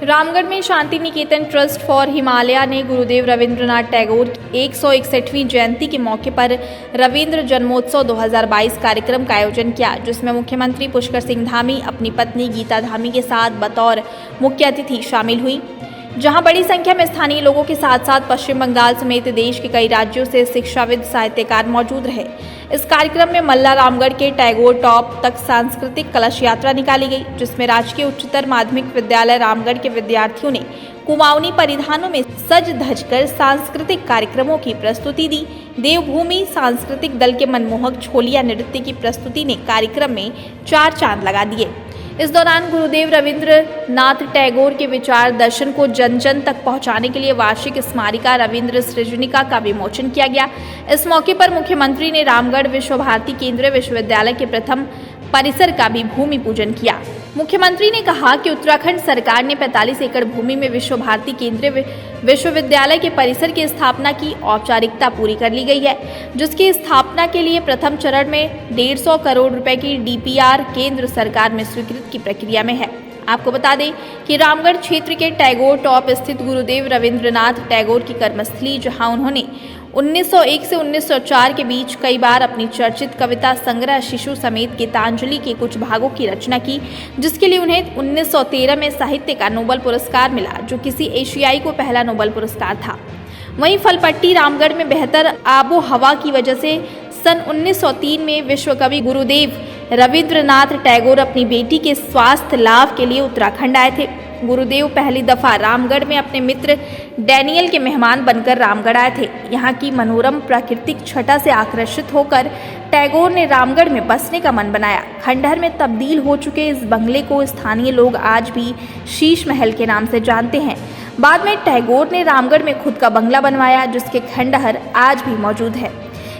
रामगढ़ में Shanti Niketan trust for Himalaya ने गुरुदेव रविंद्रनाथ टैगोर की 161वीं जयंती के मौके पर रविंद्र जन्मोत्सव 2022 कार्यक्रम का आयोजन किया, जिसमें मुख्यमंत्री पुष्कर सिंह धामी अपनी पत्नी गीता धामी के साथ बतौर मुख्य अतिथि शामिल हुई, जहां बड़ी संख्या में स्थानीय लोगों के साथ साथ पश्चिम बंगाल समेत देश के कई राज्यों से शिक्षाविद साहित्यकार मौजूद रहे। इस कार्यक्रम में मल्ला रामगढ़ के टैगोर टॉप तक सांस्कृतिक कलश यात्रा निकाली गई, जिसमें राजकीय उच्चतर माध्यमिक विद्यालय रामगढ़ के विद्यार्थियों ने कुमाऊनी परिधानों में सज धज कर सांस्कृतिक कार्यक्रमों की प्रस्तुति दी। देवभूमि सांस्कृतिक दल के मनमोहक छोलिया नृत्य की प्रस्तुति ने कार्यक्रम में 4 चांद लगा दिए। इस दौरान गुरुदेव रविंद्रनाथ टैगोर के विचार दर्शन को जन जन तक पहुंचाने के लिए वार्षिक स्मारिका रविंद्र सृजनिका का विमोचन किया गया। इस मौके पर मुख्यमंत्री ने रामगढ़ विश्व भारती केंद्रीय विश्वविद्यालय के प्रथम परिसर का भी भूमि पूजन किया। मुख्यमंत्री ने कहा कि उत्तराखंड सरकार ने 45 एकड़ भूमि में विश्व भारती केंद्रीय विश्वविद्यालय के परिसर की स्थापना की औपचारिकता पूरी कर ली गई है, जिसकी स्थापना के लिए प्रथम चरण में 150 करोड़ रुपए की डीपीआर केंद्र सरकार में स्वीकृत की प्रक्रिया में है। आपको बता दें कि रामगढ़ क्षेत्र के टैगोर टॉप स्थित गुरुदेव रविंद्रनाथ टैगोर की कर्मस्थली, जहां उन्होंने 1901 से 1904 के बीच कई बार अपनी चर्चित कविता संग्रह शिशु समेत गीतांजलि के कुछ भागों की रचना की, जिसके लिए उन्हें 1913 में साहित्य का नोबेल पुरस्कार मिला, जो किसी एशियाई को पहला नोबेल पुरस्कार था। वहीं फलपट्टी रामगढ़ में बेहतर आबो हवा की वजह से सन 1903 में विश्व कवि गुरुदेव रविंद्रनाथ टैगोर अपनी बेटी के स्वास्थ्य लाभ के लिए उत्तराखंड आए थे। गुरुदेव पहली दफा रामगढ़ में अपने मित्र डैनियल के मेहमान बनकर रामगढ़ आए थे। यहाँ की मनोरम प्राकृतिक छटा से आकर्षित होकर टैगोर ने रामगढ़ में बसने का मन बनाया। खंडहर में तब्दील हो चुके इस बंगले को स्थानीय लोग आज भी शीश महल के नाम से जानते हैं। बाद में टैगोर ने रामगढ़ में खुद का बंगला बनवाया, जिसके खंडहर आज भी मौजूद है।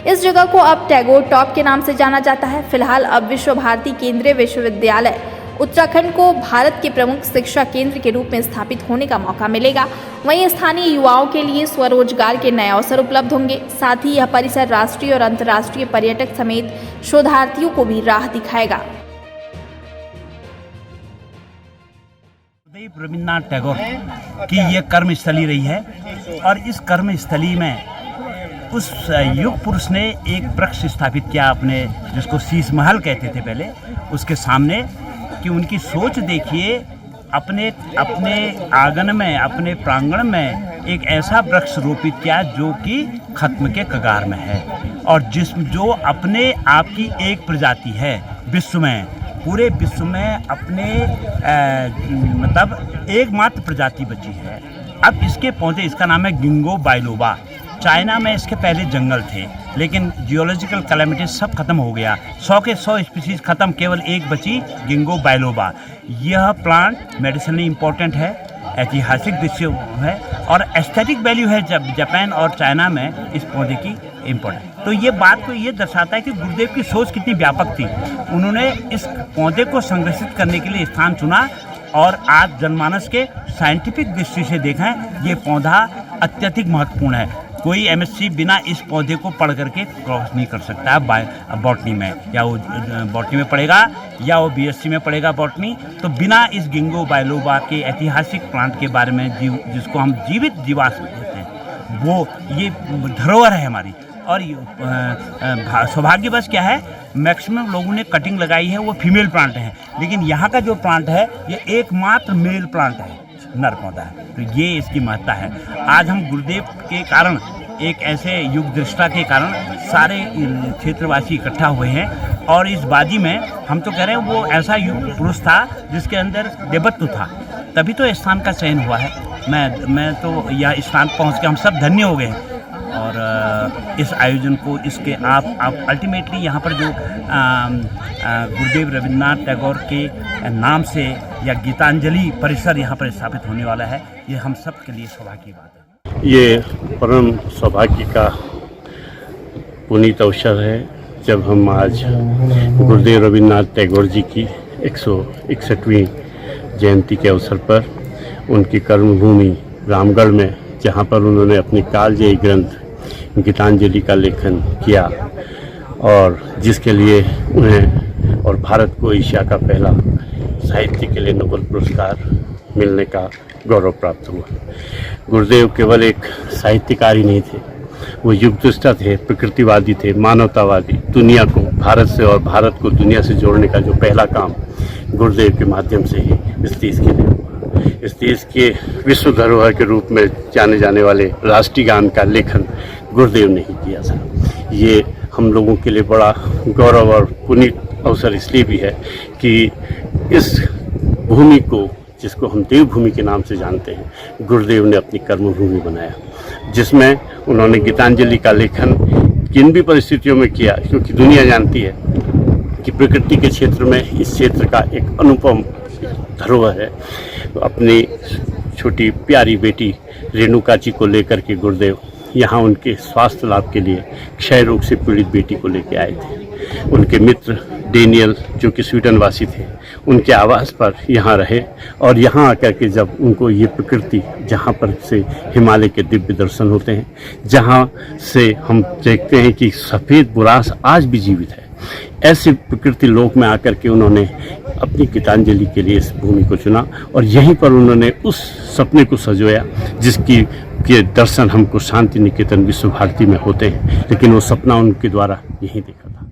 इस जगह को अब टैगोर टॉप के नाम से जाना जाता है। फिलहाल अब विश्व भारती केंद्रीय विश्वविद्यालय उत्तराखंड को भारत के प्रमुख शिक्षा केंद्र के रूप में स्थापित होने का मौका मिलेगा। वहीं स्थानीय युवाओं के लिए स्वरोजगार के नए अवसर उपलब्ध होंगे। साथ ही यह परिसर राष्ट्रीय और अंतर्राष्ट्रीय पर्यटक समेत शोधार्थियों को भी राह दिखाएगा। गुरुदेव रविंद्रनाथ टैगोर की ये कर्मस्थली रही है और इस कर्मस्थली में उस युग पुरुष ने एक वृक्ष स्थापित किया अपने, जिसको शीश महल कहते थे पहले, उसके सामने, कि उनकी सोच देखिए, अपने आंगन में, अपने प्रांगण में एक ऐसा वृक्ष रोपित किया जो कि खत्म के कगार में है और जो अपने आप की एक प्रजाति है विश्व में, पूरे विश्व में अपने मतलब एकमात्र प्रजाति बची है। अब इसके पौधे, इसका नाम है गिंगो बाइलोबा। चाइना में इसके पहले जंगल थे, लेकिन जियोलॉजिकल कैलेमिटी सब खत्म हो गया। 100 के 100 स्पीसीज खत्म, केवल एक बची, गिंगो बाइलोबा। यह प्लांट मेडिसिनली इम्पोर्टेंट है, ऐतिहासिक दृश्य है और एस्थेटिक वैल्यू है जब जापान और चाइना में इस पौधे की इम्पोर्टेंट। तो ये बात को ये दर्शाता है कि गुरुदेव की सोच कितनी व्यापक थी। उन्होंने इस पौधे को संरक्षित करने के लिए स्थान चुना और आज जनमानस के साइंटिफिक दृष्टि से देखें, ये पौधा अत्यधिक महत्वपूर्ण है। कोई एमएससी बिना इस पौधे को पढ़ करके क्रॉस नहीं कर सकता है बॉटनी में, या वो बॉटनी में पढ़ेगा या वो बीएससी में पढ़ेगा बॉटनी, तो बिना इस गिंगो बाइलोबा के ऐतिहासिक प्लांट के बारे में जिसको हम जीवित जीवाश्म कहते हैं, वो ये धरोहर है हमारी। और सौभाग्यवश क्या है, मैक्सिमम लोगों ने कटिंग लगाई है वो फीमेल प्लांट है, लेकिन यहाँ का जो प्लांट है ये एकमात्र मेल प्लांट है, नर पौधा है। तो ये इसकी महत्ता है। आज हम गुरुदेव के कारण, एक ऐसे युग दृष्टा के कारण सारे क्षेत्रवासी इकट्ठा हुए हैं और इस बाजी में हम तो कह रहे हैं वो ऐसा युग पुरुष था जिसके अंदर देवत्व था, तभी तो स्थान का चयन हुआ है। मैं तो यह स्थान पहुँच के हम सब धन्य हो गए हैं। और इस आयोजन को, इसके आप अल्टीमेटली यहाँ पर जो गुरुदेव रविंद्रनाथ टैगोर के नाम से या गीतांजलि परिसर यहाँ पर स्थापित होने वाला है, ये हम सब के लिए सौभाग्य की बात है। ये परम सौभाग्य का पुनीत अवसर है जब हम आज गुरुदेव रविंद्रनाथ टैगोर जी की 161वीं जयंती के अवसर पर उनकी कर्मभूमि रामगढ़ में, जहाँ पर उन्होंने अपनी कालजयी ग्रंथ गीतांजलि का लेखन किया और जिसके लिए उन्हें और भारत को एशिया का पहला साहित्य के लिए नोबेल पुरस्कार मिलने का गौरव प्राप्त हुआ। गुरुदेव केवल एक साहित्यकार ही नहीं थे, वो युगदृष्टा थे, प्रकृतिवादी थे, मानवतावादी। दुनिया को भारत से और भारत को दुनिया से जोड़ने का जो पहला काम गुरुदेव के माध्यम से ही इस देश के लिए हुआ। इस देश के विश्व धरोहर के रूप में जाने जाने वाले राष्ट्रीय गान का लेखन गुरुदेव ने ही किया था। ये हम लोगों के लिए बड़ा गौरव और पुनीत अवसर इसलिए भी है कि इस भूमि को, जिसको हम देवभूमि के नाम से जानते हैं, गुरुदेव ने अपनी कर्मभूमि बनाया, जिसमें उन्होंने गीतांजलि का लेखन किन भी परिस्थितियों में किया, क्योंकि दुनिया जानती है कि प्रकृति के क्षेत्र में इस क्षेत्र का एक अनुपम धरोहर है। अपनी छोटी प्यारी बेटी रेणुका जी को लेकर के गुरुदेव यहाँ उनके स्वास्थ्य लाभ के लिए क्षय रोग से पीड़ित बेटी को लेकर आए थे। उनके मित्र डेनियल, जो कि स्वीडन वासी थे, उनके आवास पर यहाँ रहे और यहाँ आकर के जब उनको ये प्रकृति, जहाँ पर से हिमालय के दिव्य दर्शन होते हैं, जहाँ से हम देखते हैं कि सफ़ेद बुरास आज भी जीवित है, ऐसे प्रकृति लोक में आकर के उन्होंने अपनी गीतांजलि के लिए इस भूमि को चुना और यहीं पर उन्होंने उस सपने को सजोया जिसकी के दर्शन हमको शांति निकेतन विश्व भारती में होते हैं, लेकिन वो सपना उनके द्वारा यहीं देखा था।